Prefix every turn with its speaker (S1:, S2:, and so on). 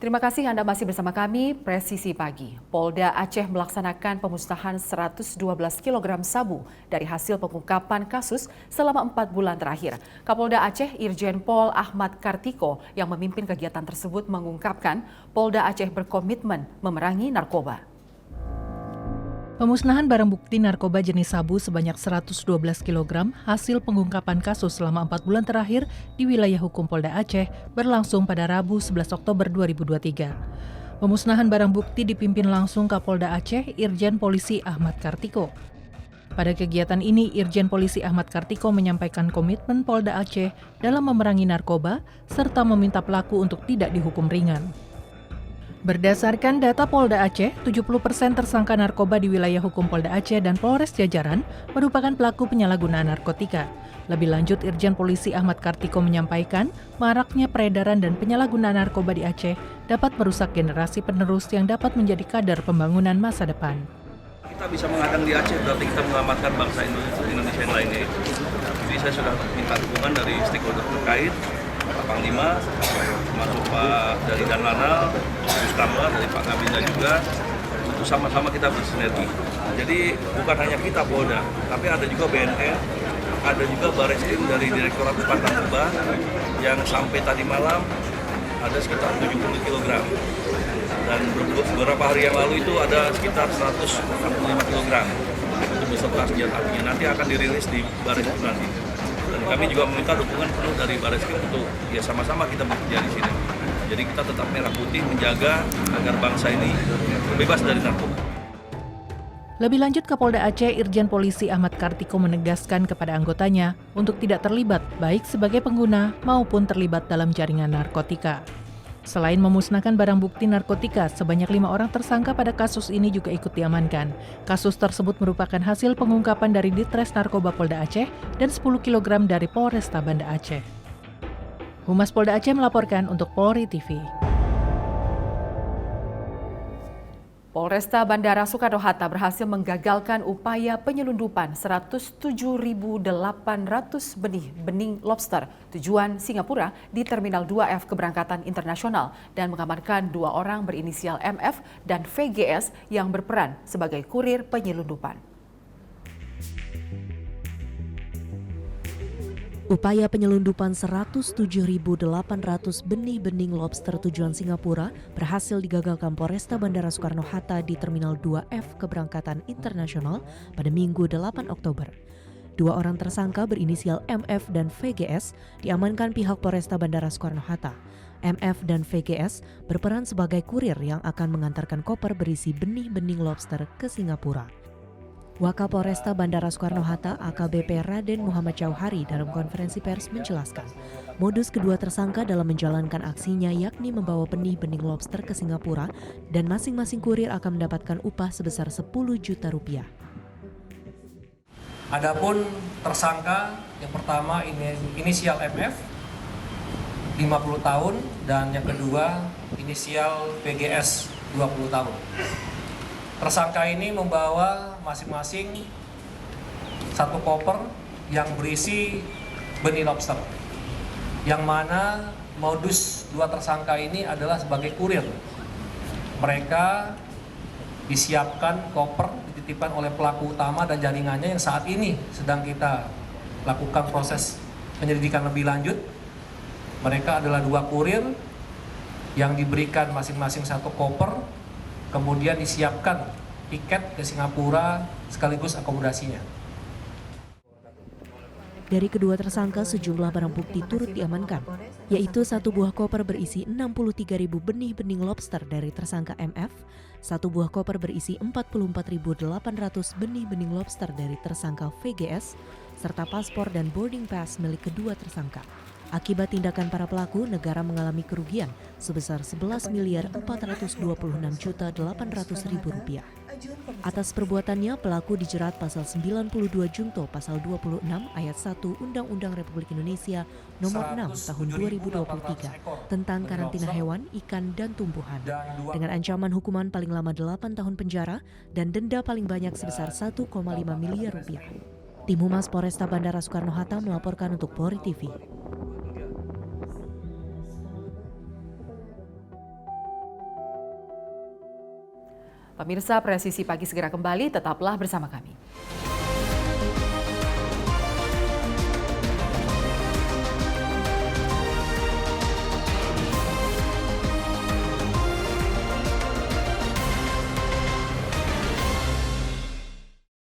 S1: Terima kasih Anda masih bersama kami, Presisi Pagi. Polda Aceh melaksanakan pemusnahan 112 kg sabu dari hasil pengungkapan kasus selama 4 bulan terakhir. Kapolda Aceh Irjen Pol Ahmad Kartiko yang memimpin kegiatan tersebut mengungkapkan Polda Aceh berkomitmen memerangi narkoba.
S2: Pemusnahan barang bukti narkoba jenis sabu sebanyak 112 kg hasil pengungkapan kasus selama 4 bulan terakhir di wilayah hukum Polda Aceh berlangsung pada Rabu 11 Oktober 2023. Pemusnahan barang bukti dipimpin langsung Kapolda Aceh Irjen Polisi Ahmad Kartiko. Pada kegiatan ini, Irjen Polisi Ahmad Kartiko menyampaikan komitmen Polda Aceh dalam memerangi narkoba serta meminta pelaku untuk tidak dihukum ringan. Berdasarkan data Polda Aceh, 70% tersangka narkoba di wilayah hukum Polda Aceh dan Polres Jajaran merupakan pelaku penyalahgunaan narkotika. Lebih lanjut, Irjen Polisi Ahmad Kartiko menyampaikan, maraknya peredaran dan penyalahgunaan narkoba di Aceh dapat merusak generasi penerus yang dapat menjadi kader pembangunan masa depan.
S3: Kita bisa mengadang di Aceh, berarti kita menyelamatkan bangsa Indonesia yang lainnya. Jadi saya sudah minta dukungan dari stakeholder terkait, Pak Panglima, termasuk Pak dari Danlanal, Kustamba, dari Pak Kabinda juga, untuk sama-sama kita bersinergi. Jadi bukan hanya kita Polda, tapi ada juga BNN, ada juga Bareskrim dari Direktorat Hukum Narkoba yang sampai tadi malam ada sekitar 70 kg. Dan beberapa hari yang lalu itu ada sekitar 145 kg untuk beserta senjata apinya. Nanti akan dirilis di Bareskrim nanti. Dan kami juga meminta dukungan penuh dari Bareskrim untuk ya sama-sama kita bekerja di sini. Jadi kita tetap merah putih menjaga agar bangsa ini bebas dari narkoba.
S2: Lebih lanjut, Kapolda Aceh Irjen Polisi Ahmad Kartiko menegaskan kepada anggotanya untuk tidak terlibat baik sebagai pengguna maupun terlibat dalam jaringan narkotika. Selain memusnahkan barang bukti narkotika, sebanyak 5 orang tersangka pada kasus ini juga ikut diamankan. Kasus tersebut merupakan hasil pengungkapan dari Ditres Narkoba Polda Aceh dan 10 kg dari Polresta Banda Aceh. Humas Polda Aceh melaporkan untuk Polri TV.
S1: Polresta Bandara Soekarno-Hatta berhasil menggagalkan upaya penyelundupan 107.800 benih lobster tujuan Singapura di Terminal 2F keberangkatan internasional dan mengamankan 2 orang berinisial MF dan VGS yang berperan sebagai kurir penyelundupan.
S4: Upaya penyelundupan 107.800 benih lobster tujuan Singapura berhasil digagalkan Polresta Bandara Soekarno-Hatta di Terminal 2F keberangkatan internasional pada Minggu 8 Oktober. 2 orang tersangka berinisial MF dan VGS diamankan pihak Polresta Bandara Soekarno-Hatta. MF dan VGS berperan sebagai kurir yang akan mengantarkan koper berisi benih lobster ke Singapura. Wakapolresta Bandara Soekarno-Hatta AKBP Raden Muhammad Jauhari dalam konferensi pers menjelaskan, modus kedua tersangka dalam menjalankan aksinya yakni membawa benih lobster ke Singapura dan masing-masing kurir akan mendapatkan upah sebesar 10 juta rupiah.
S5: Adapun tersangka yang pertama inisial MF 50 tahun dan yang kedua inisial VGS 20 tahun. Tersangka ini membawa masing-masing 1 koper yang berisi benih lobster. Yang mana modus 2 tersangka ini adalah sebagai kurir. Mereka disiapkan koper dititipkan oleh pelaku utama dan jaringannya yang saat ini sedang kita lakukan proses penyelidikan lebih lanjut. Mereka adalah 2 kurir yang diberikan masing-masing 1 koper. Kemudian disiapkan tiket ke Singapura sekaligus akomodasinya.
S4: Dari kedua tersangka sejumlah barang bukti turut diamankan, yaitu 1 buah koper berisi 63.000 benih lobster dari tersangka MF, 1 buah koper berisi 44.800 benih lobster dari tersangka VGS, serta paspor dan boarding pass milik kedua tersangka. Akibat tindakan para pelaku, negara mengalami kerugian sebesar 11.426.800.000 rupiah. Atas perbuatannya, pelaku dijerat pasal 92 Junto pasal 26 ayat 1 Undang-Undang Republik Indonesia nomor 6 tahun 2023 tentang karantina hewan, ikan, dan tumbuhan dengan ancaman hukuman paling lama 8 tahun penjara dan denda paling banyak sebesar 1,5 miliar rupiah. Tim Humas Polresta Bandara Soekarno-Hatta melaporkan untuk Polri TV.
S1: Pemirsa, Presisi Pagi segera kembali, tetaplah bersama kami.